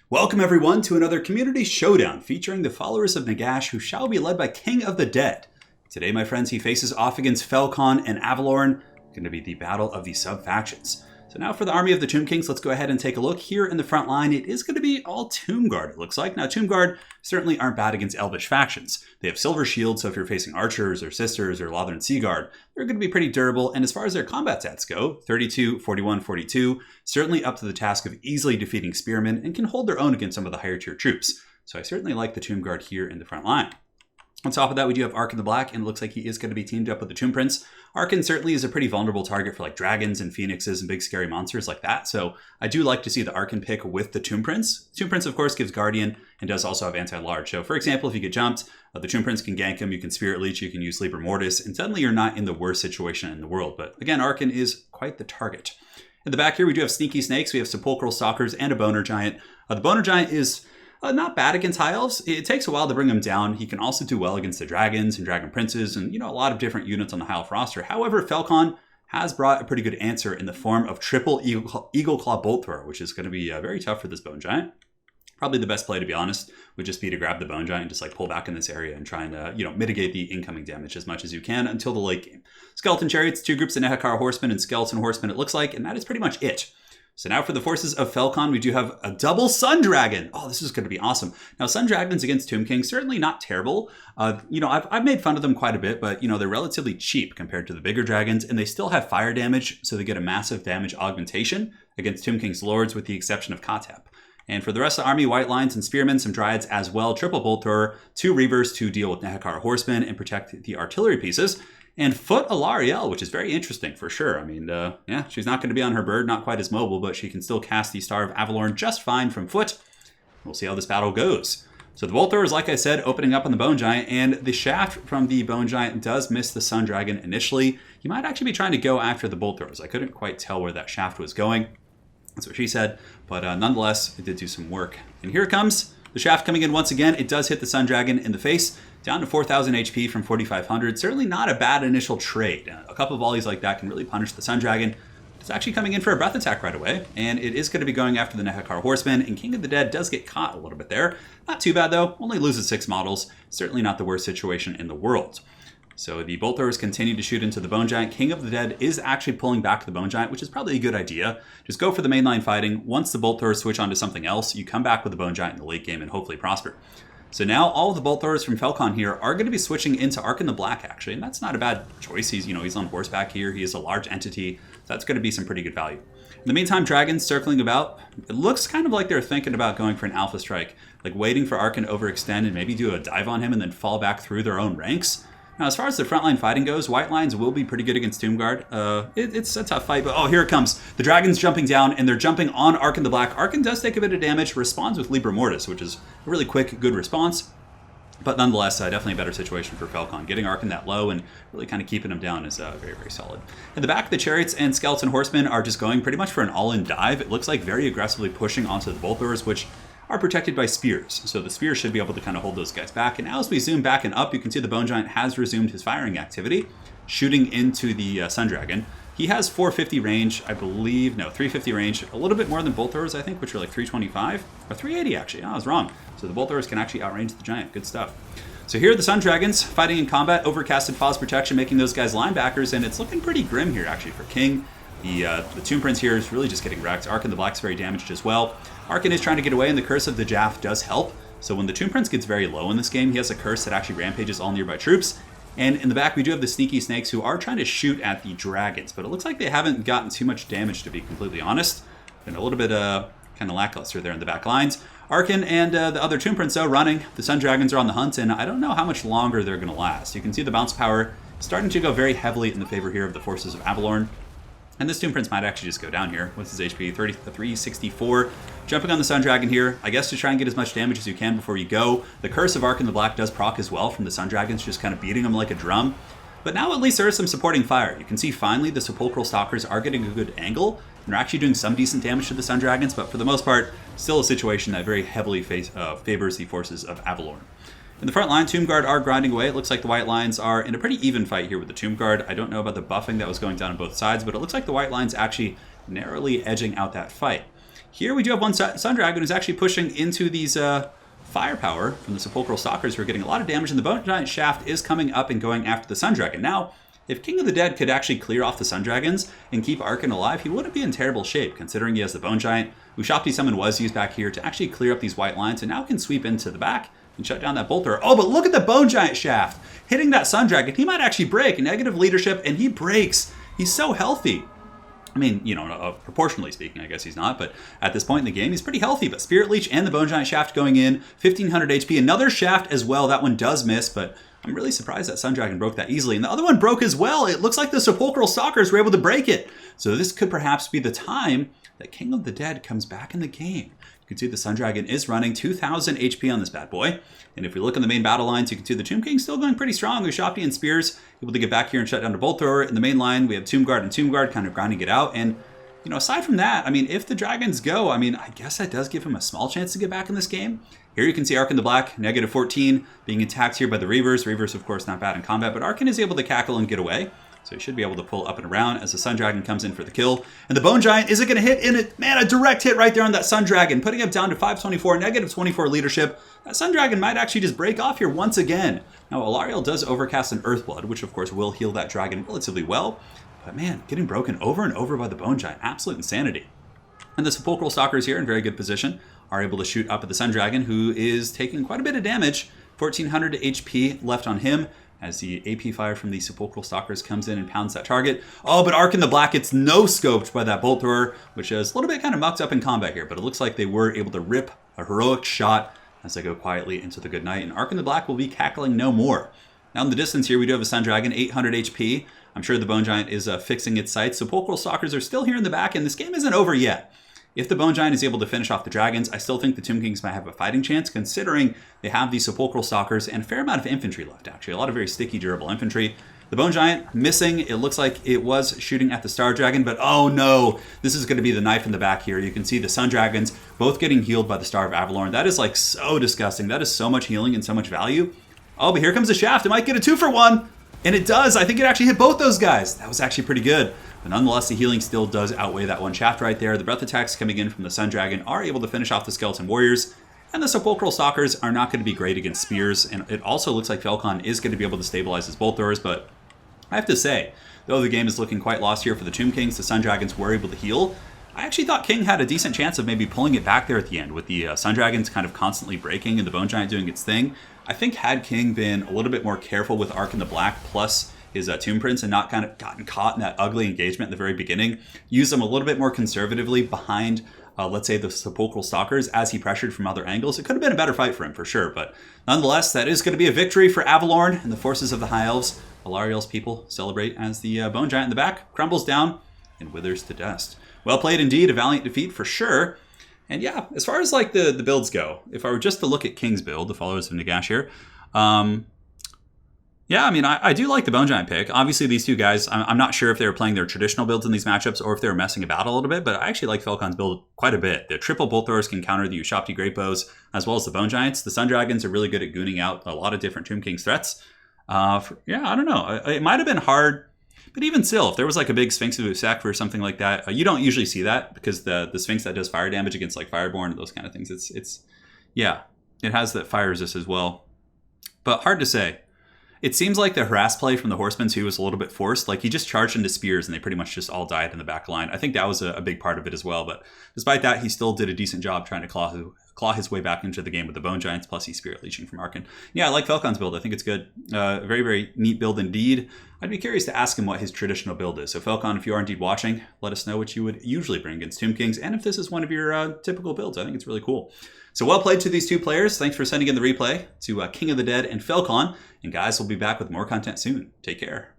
Welcome everyone to another community showdown featuring the followers of Nagash who shall be led by King of the Dead. Today, my friends, he faces off against Felcon and Avelorn. Going to be the battle of the sub-factions. So now for the army of the Tomb Kings, let's go ahead and take a look. Here in the front line, it is going to be all Tomb Guard, it looks like. Now, Tomb Guard certainly aren't bad against Elvish factions. They have silver shields, so if you're facing archers or sisters or Lothern Sea Guard, they're going to be pretty durable. And as far as their combat stats go, 32, 41, 42, certainly up to the task of easily defeating spearmen and can hold their own against some of the higher tier troops. So I certainly like the Tomb Guard here in the front line. On top of that, we do have Arkan the Black, and it looks like he is going to be teamed up with the Tomb Prince. Arkan certainly is a pretty vulnerable target for like dragons and phoenixes and big scary monsters like that, so I do like to see the Arkan pick with the Tomb Prince. Tomb Prince, of course, gives Guardian and does also have anti-large. So, for example, if you get jumped, the Tomb Prince can gank him, you can Spirit Leech, you can use Libra Mortis, and suddenly you're not in the worst situation in the world. But again, Arkan is quite the target. In the back here, we do have Sneaky Snakes, we have Sepulchral Stalkers, and a Boner Giant. The Boner Giant is not bad against High Elves. It takes a while to bring him down. He can also do well against the Dragons and Dragon Princes and, a lot of different units on the High Elf roster. However, Felcon has brought a pretty good answer in the form of triple Eagle Claw Bolt Thrower, which is going to be very tough for this Bone Giant. Probably the best play, to be honest, would just be to grab the Bone Giant and just pull back in this area and try and, mitigate the incoming damage as much as you can until the late game. Skeleton Chariots, 2 groups of Nehekar Horsemen and Skeleton Horsemen, it looks like, and that is pretty much it. So now for the forces of Felcon, we do have a double Sun Dragon. Oh, this is going to be awesome. Now, Sun Dragons against Tomb King, certainly not terrible. I've made fun of them quite a bit, but, they're relatively cheap compared to the bigger dragons, and they still have fire damage, so they get a massive damage augmentation against Tomb King's lords, with the exception of Katep. And for the rest of the army, White Lions and Spearmen, some Dryads as well, triple Bolt Thrower, 2 Reavers to deal with Nehekar Horsemen and protect the artillery pieces. And Foot Alariel, which is very interesting for sure. I mean, she's not going to be on her bird, not quite as mobile, but she can still cast the Star of Avelorn just fine from foot. We'll see how this battle goes. So the Bolt Thrower is, like I said, opening up on the Bone Giant, and the shaft from the Bone Giant does miss the Sun Dragon initially. He might actually be trying to go after the Bolt Throwers. I couldn't quite tell where that shaft was going. That's what she said, but nonetheless, it did do some work. And here it comes. The shaft coming in once again. It does hit the Sun Dragon in the face, down to 4,000 HP from 4,500. Certainly not a bad initial trade. A couple of volleys like that can really punish the Sun Dragon. It's actually coming in for a breath attack right away, and it is going to be going after the Nehekar Horseman, and King of the Dead does get caught a little bit there. Not too bad though, only loses 6 models. Certainly not the worst situation in the world. So the Bolt Throwers continue to shoot into the Bone Giant. King of the Dead is actually pulling back the Bone Giant, which is probably a good idea. Just go for the mainline fighting. Once the Bolt Throwers switch onto something else, you come back with the Bone Giant in the late game and hopefully prosper. So now all of the Bolt Throwers from Felcon here are going to be switching into Arkan the Black, actually, and that's not a bad choice. He's on horseback here. He is a large entity, so that's going to be some pretty good value. In the meantime, Dragons circling about. It looks kind of like they're thinking about going for an Alpha Strike, like waiting for Arkan to overextend and maybe do a dive on him and then fall back through their own ranks. Now, as far as the frontline fighting goes, White Lions will be pretty good against Tomb Guard. It's a tough fight, but oh, here it comes. The Dragon's jumping down, and they're jumping on Arkan the Black. Arkan does take a bit of damage, responds with Libra Mortis, which is a really quick, good response. But nonetheless, definitely a better situation for Felcon. Getting Arkan that low and really kind of keeping him down is very, very solid. In the back, the Chariots and Skeleton Horsemen are just going pretty much for an all-in dive. It looks like very aggressively pushing onto the Bolt Throwers, which are protected by spears. So the spears should be able to kind of hold those guys back. And now as we zoom back and up, you can see the Bone Giant has resumed his firing activity, shooting into the Sun Dragon. He has 450 range, I believe. No, 350 range. A little bit more than Bolt Throwers, I think, which are like 325. Or 380, actually. Oh, I was wrong. So the Bolt Throwers can actually outrange the Giant. Good stuff. So here are the Sun Dragons fighting in combat. Overcasted Pause Protection, making those guys linebackers. And it's looking pretty grim here, actually, for King. The Tomb Prince here is really just getting wrecked. Arkan the Black's very damaged as well. Arkan is trying to get away, and the Curse of the Jaff does help. So when the Tomb Prince gets very low in this game, he has a curse that actually rampages all nearby troops. And in the back, we do have the Sneaky Snakes who are trying to shoot at the Dragons, but it looks like they haven't gotten too much damage, to be completely honest. Been a little bit kind of lackluster there in the back lines. Arkan and the other Tomb Prince, though, running. The Sun Dragons are on the hunt, and I don't know how much longer they're going to last. You can see the bounce power starting to go very heavily in the favor here of the forces of Avelorn. And this Tomb Prince might actually just go down here. What's his HP? 364. Jumping on the Sun Dragon here, I guess to try and get as much damage as you can before you go. The Curse of Arkan the Black does proc as well from the Sun Dragons, just kind of beating them like a drum. But now at least there is some supporting fire. You can see finally the Sepulchral Stalkers are getting a good angle, and they're actually doing some decent damage to the Sun Dragons, but for the most part, still a situation that very heavily favors the forces of Avelorn. In the front line, Tomb Guard are grinding away. It looks like the White Lions are in a pretty even fight here with the Tomb Guard. I don't know about the buffing that was going down on both sides, but it looks like the White Lions actually narrowly edging out that fight. Here we do have one Sun Dragon who's actually pushing into these firepower from the Sepulchral Stalkers who are getting a lot of damage, and the Bone Giant Shaft is coming up and going after the Sun Dragon. Now, if King of the Dead could actually clear off the Sun Dragons and keep Arkan alive, he wouldn't be in terrible shape, considering he has the Bone Giant. Ushapti Summon was used back here to actually clear up these white lines, and now can sweep into the back and shut down that Bolt Thrower. Oh, but look at the Bone Giant Shaft hitting that Sun Dragon. He might actually break. Negative leadership, and he breaks. He's so healthy. I mean, you know, proportionally speaking, I guess he's not, but at this point in the game, he's pretty healthy. But Spirit Leech and the Bone Giant Shaft going in, 1500 HP. Another Shaft as well. That one does miss, but I'm really surprised that Sun Dragon broke that easily. And the other one broke as well. It looks like the Sepulchral Stalkers were able to break it. So this could perhaps be the time that King of the Dead comes back in the game. You can see the Sun Dragon is running 2,000 HP on this bad boy. And if we look in the main battle lines, you can see the Tomb King still going pretty strong. Ushapti and Spears able to get back here and shut down the Bolt Thrower. In the main line, we have Tomb Guard and Tomb Guard kind of grinding it out. And, you know, aside from that, I mean, if the Dragons go, I mean, I guess that does give him a small chance to get back in this game. Here you can see Arkan the Black, negative 14, being attacked here by the Reavers. Reavers, of course, not bad in combat, but Arkan is able to cackle and get away. So he should be able to pull up and around as the Sun Dragon comes in for the kill. And the Bone Giant, is it going to hit? In it? Man, a direct hit right there on that Sun Dragon, putting him down to 524, negative 24 leadership. That Sun Dragon might actually just break off here once again. Now, Alariel does overcast an Earthblood, which of course will heal that dragon relatively well. But man, getting broken over and over by the Bone Giant, absolute insanity. And the Sepulchral Stalkers here in very good position are able to shoot up at the Sun Dragon, who is taking quite a bit of damage. 1400 HP left on him, as the AP fire from the Sepulchral Stalkers comes in and pounds that target. Oh, but Arkan the Black gets no-scoped by that Bolt Thrower, which is a little bit kind of mucked up in combat here, but it looks like they were able to rip a heroic shot as they go quietly into the good night, and Arkan the Black will be cackling no more. Now in the distance here, we do have a Sun Dragon, 800 HP. I'm sure the Bone Giant is fixing its sights. Sepulchral Stalkers are still here in the back, and this game isn't over yet. If the Bone Giant is able to finish off the Dragons, I still think the Tomb Kings might have a fighting chance, considering they have these Sepulchral Stalkers and a fair amount of infantry left, actually. A lot of very sticky, durable infantry. The Bone Giant missing. It looks like it was shooting at the Star Dragon, but oh no, this is going to be the knife in the back here. You can see the Sun Dragons both getting healed by the Star of Avelorn. That is like so disgusting. That is so much healing and so much value. Oh, but here comes the Shaft. It might get a 2-for-1. And it does. I think it actually hit both those guys. That was actually pretty good. But nonetheless, the healing still does outweigh that one Shaft right there. The breath attacks coming in from the Sun Dragon are able to finish off the Skeleton Warriors. And the Sepulchral Stalkers are not going to be great against Spears. And it also looks like Felcon is going to be able to stabilize his Bolt Throwers. But I have to say, though the game is looking quite lost here for the Tomb Kings, the Sun Dragons were able to heal. I actually thought King had a decent chance of maybe pulling it back there at the end with the Sun Dragons kind of constantly breaking and the Bone Giant doing its thing. I think had King been a little bit more careful with Arkan the Black plus his Tomb Prince and not kind of gotten caught in that ugly engagement at the very beginning, use them a little bit more conservatively behind, let's say, the Sepulchral Stalkers as he pressured from other angles, it could have been a better fight for him for sure. But nonetheless, that is going to be a victory for Avelorn and the forces of the High Elves. Alariel's people celebrate as the Bone Giant in the back crumbles down and withers to dust. Well played indeed, a valiant defeat for sure. And yeah, as far as like the builds go, if I were just to look at King's build, the followers of Nagash here, yeah, I mean, I do like the Bone Giant pick. Obviously, these two guys, I'm not sure if they were playing their traditional builds in these matchups or if they were messing about a little bit, but I actually like Felcon's build quite a bit. The triple Bolt Throwers can counter the Ushapti Great Bows as well as the Bone Giants. The Sun Dragons are really good at gooning out a lot of different Tomb King's threats. Yeah, I don't know. It might have been hard, but even still, if there was like a big Sphinx of Usak or something like that, you don't usually see that because the Sphinx that does fire damage against like Fireborn and those kind of things, it's yeah, it has that fire resist as well. But hard to say. It seems like the harass play from the Horsemen too was a little bit forced. Like he just charged into Spears and they pretty much just all died in the back line. I think that was a big part of it as well. But despite that, he still did a decent job trying to claw his way back into the game with the Bone Giants, plus he's Spirit Leeching from Arkan. Yeah, I like Felcon's build. I think it's good. Very, very neat build indeed. I'd be curious to ask him what his traditional build is. So Felcon, if you are indeed watching, let us know what you would usually bring against Tomb Kings and if this is one of your typical builds. I think it's really cool. So well played to these two players. Thanks for sending in the replay to King of the Dead and Felcon. And guys, we'll be back with more content soon. Take care.